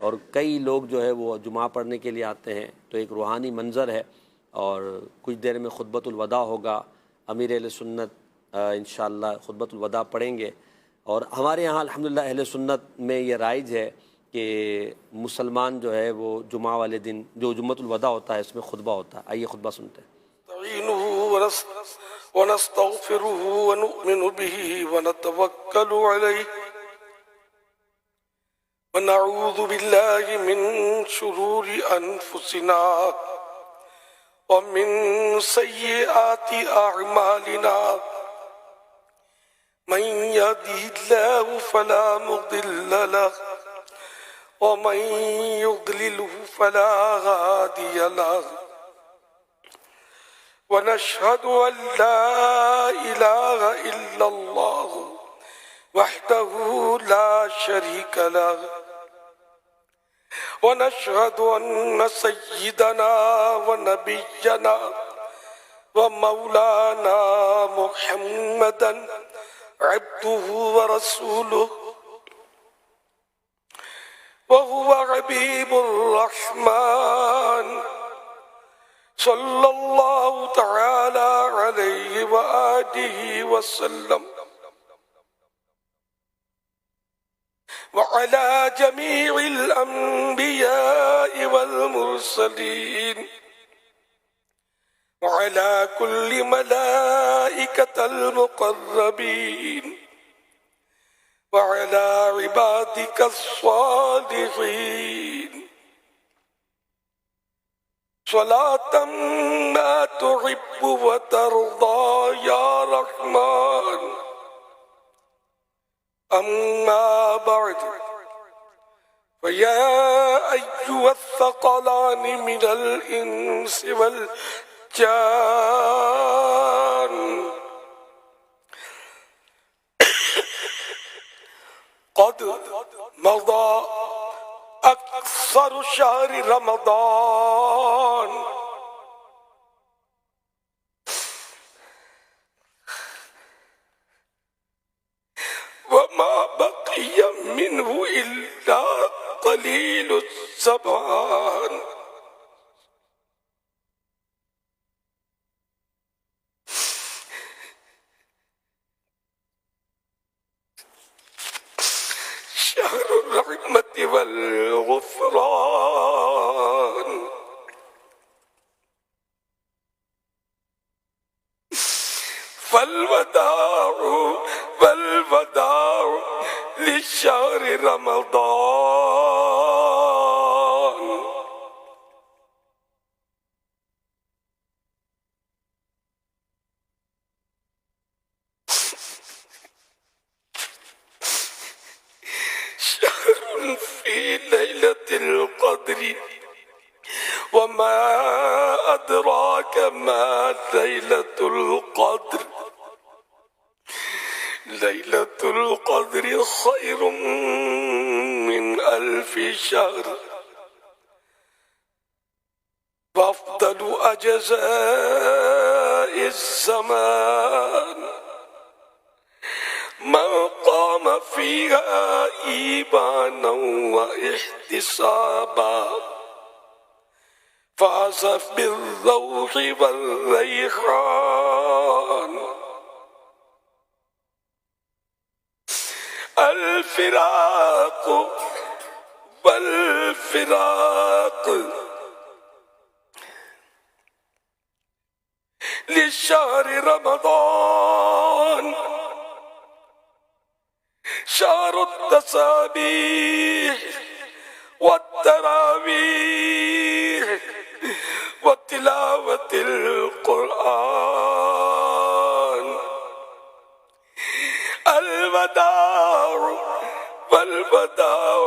और कई लोग जो है वो जुमा पढ़ने के लिए आते हैं, तो एक रूहानी मंज़र है। और कुछ देर में खुतबतुल वदा होगा, अमीर अहले सुन्नत इंशाअल्लाह खुतबतुल वदा पढ़ेंगे। और हमारे यहाँ अल्हम्दुलिल्लाह अहले सुन्नत में ये राइज है कि मुसलमान जो है वो जुमा वाले दिन जो जुम्मतुल वदा होता है इसमें खुतबा होता है। आइए खुतबा सुनते हैं। वनस्तगफिरुहु वनुमिनु बिही वनतवक्कलु अलैहि वनऊज़ु बिल्लाहि मिन शुरूरि अनफुसिना वमिन सय्यिआति अअमालिना मन यहदिहिल्लाहु फला मुदिल्ल लहु वमन युद्लिलहु फला हादिय लहु वनशहदु अल्ला इलाहा इल्लल्लाह वहदहु ला शरीक लहु वनशहदु अन्न सय्यिदना व नबिय्यना व मौलाना मुहम्मदन अब्दुहु व रसूलुहु व हुवा हबीबुर रहमान सल्लल्लाहु तआला अलैहि व आलिहि व सल्लम व अला जमीइल अंबियाइ वल मुरसलीन व अला कुल्लि मलाइकतिल मुक़र्रबीन व अला इबादिकस सालिहीन सलातम मा तुहिब्बु व तर्दा या रहमान अम्मा बअद फया अय्युहस्सक़लानि मिनल इंसि वल जान क़द मज़ा अक्सर शहर रमज़ान वमा बक़िय मिन्हु इल्ला क़लीलुज़ ज़मान शहरुर रहमति वल गुफ़रान फलवदाउ वलवदाउ लिशहर रमज़ान शहरुन फी लैलतिल क़द्रि वमा अदराक मा लैलतुल क़द्र लैलतुल क़द्रि खैरुम मिन अल्फि शहर वअफ़दलु अज्ज़ाइज़ ज़मान मन क़ाम फ़ीहा ईमानन व इह्तिसाबा फ़ाज़ बिर्रौहि वर्रैहान अल-फ़िराक़ वल-फ़िराक़ लिशहर रमज़ान शहरुत तसाबीह वत्तरावीह वतिलावतिल क़ुरआन अलवदाउ वलवदाउ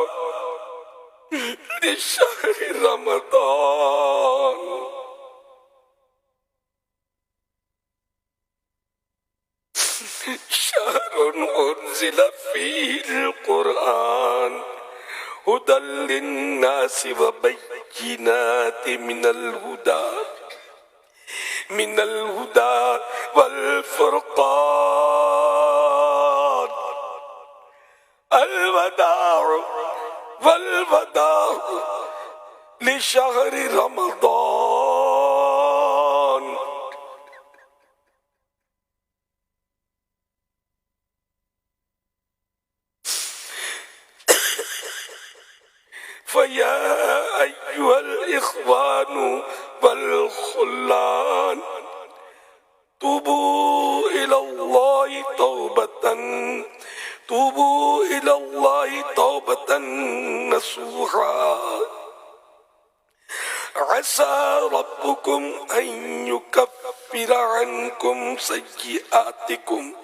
लिशहर रमज़ान शहरुन उन्ज़िल फ़ीहिल क़ुरआन हुदल लिन्नासि व बय्यिनाति मिनल हुदा वल फ़ुरक़ान अलवदाउ वलवदाउ شهر رمضان فيا أيها الإخوان والخلان توبوا إلى الله توبة نصوحا عسى ربكم أن يكفر عنكم سيئاتكم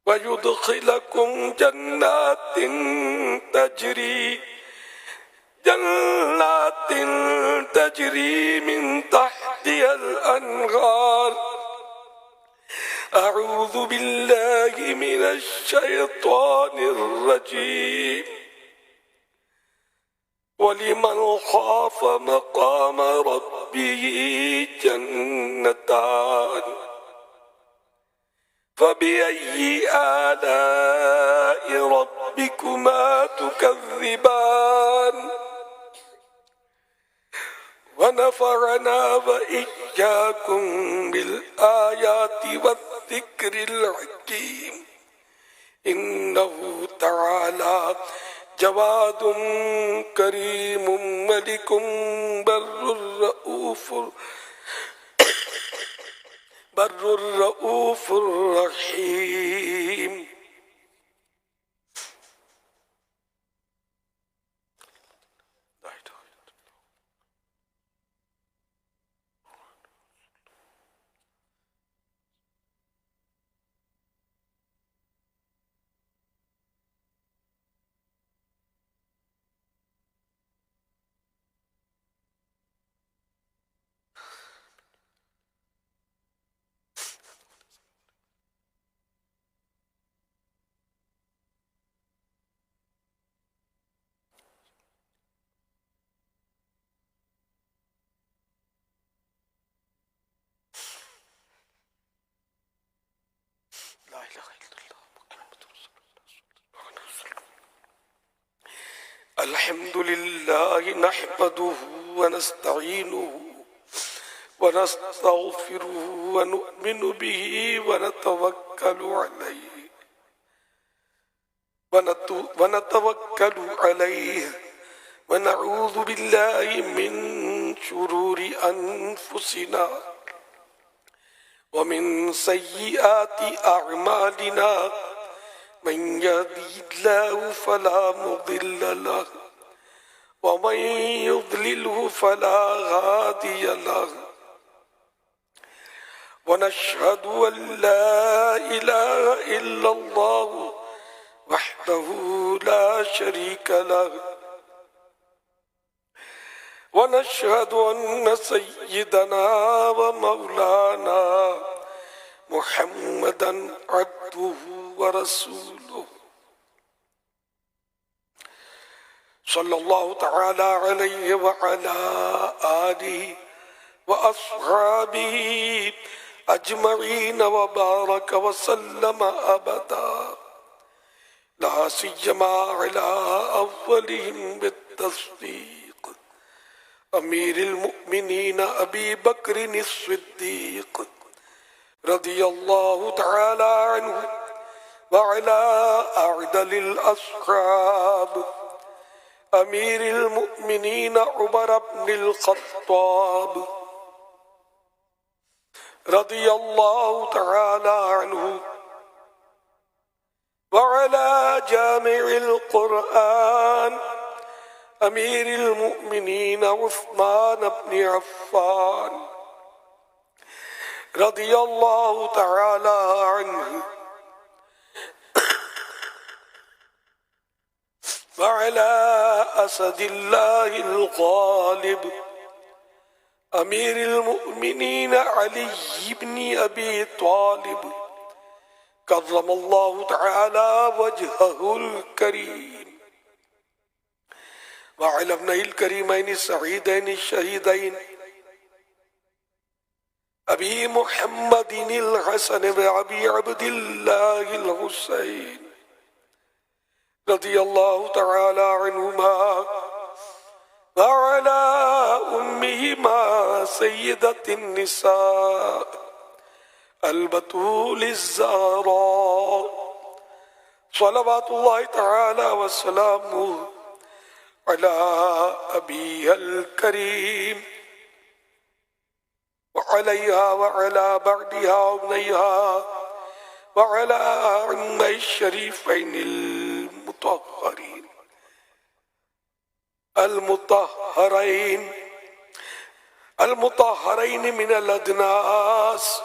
ويدخلكم جنات تجري من تحتها الأنهار. أعوذ بالله من الشيطان الرجيم. ولمن خاف مقام ربه جنتان فبأي آلاء ربكما تكذبان. ونفعنا وإياكم بالآيات والذكر الحكيم إنه تعالى جواد كريم ملك بر الرؤوف الرحيم. الحمد لله نحمده ونستعينه ونستغفره ونؤمن به ونتوكل عليه ونعوذ بالله من شرور أنفسنا ومن سيئات أعمالنا من يهده الله فلا مضل له ومن يضلله فلا هادي له. ونشهد أن لا إله إلا الله وحده لا شريك له ونشهد أن سيدنا ومولانا محمدا عبده ورسوله صلى الله تعالى عليه وعلى آله وأصحابه أجمعين وبارك وسلم أبدا لا سيما على أولهم بالتصديق أمير المؤمنين أبي بكر الصديق رضي الله تعالى عنه وعلى أعدل الأصحاب أمير المؤمنين عمر بن الخطاب رضي الله تعالى عنه وعلى جامع القرآن أمير المؤمنين عثمان بن عفان رضي الله تعالى عنه وعلى أسد الله الغالب أمير المؤمنين علي بن أبي طالب كرم الله تعالى وجهه الكريم وعلى ابنه الكريمين السعيدين الشهيدين أبي محمد الحسن وأبي عبد الله الحسين رضي الله تعالى عنهما वअला उम्मिहिमा सय्यदतिन निसा अल-बतूल-इज़्ज़ारा सलवातुल्लाहि तआला व सलामुहु अला अबीहल करीम व अलैहा व अला बअदिहा व अब्नैहा व अला उम्मै शरीफैनिल मुतहहरीन المطهرين من الأدناس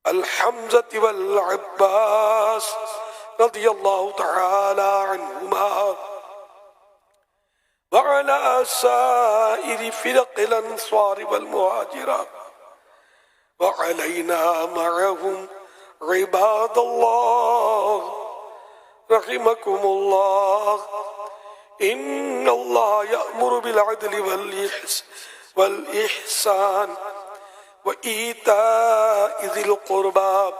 الحمزة والعباس رضي الله تعالى عنهما وعلى سائر فرق الأنصار والمهاجرات وعلينا معهم عباد الله رحمكم الله إن الله يأمر بالعدل والإحسان وإيتاء ذي القربى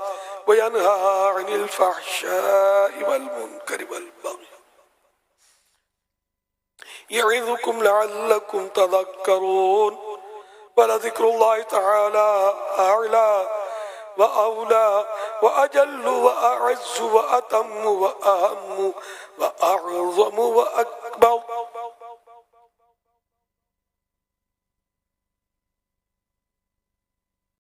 وينهى عن الفحشاء والمنكر والبغي يعظكم لعلكم تذكرون ولذكر الله تعالى أعلى وأولى وأجل وأعز وأتم وأهم وأعظم وأكبر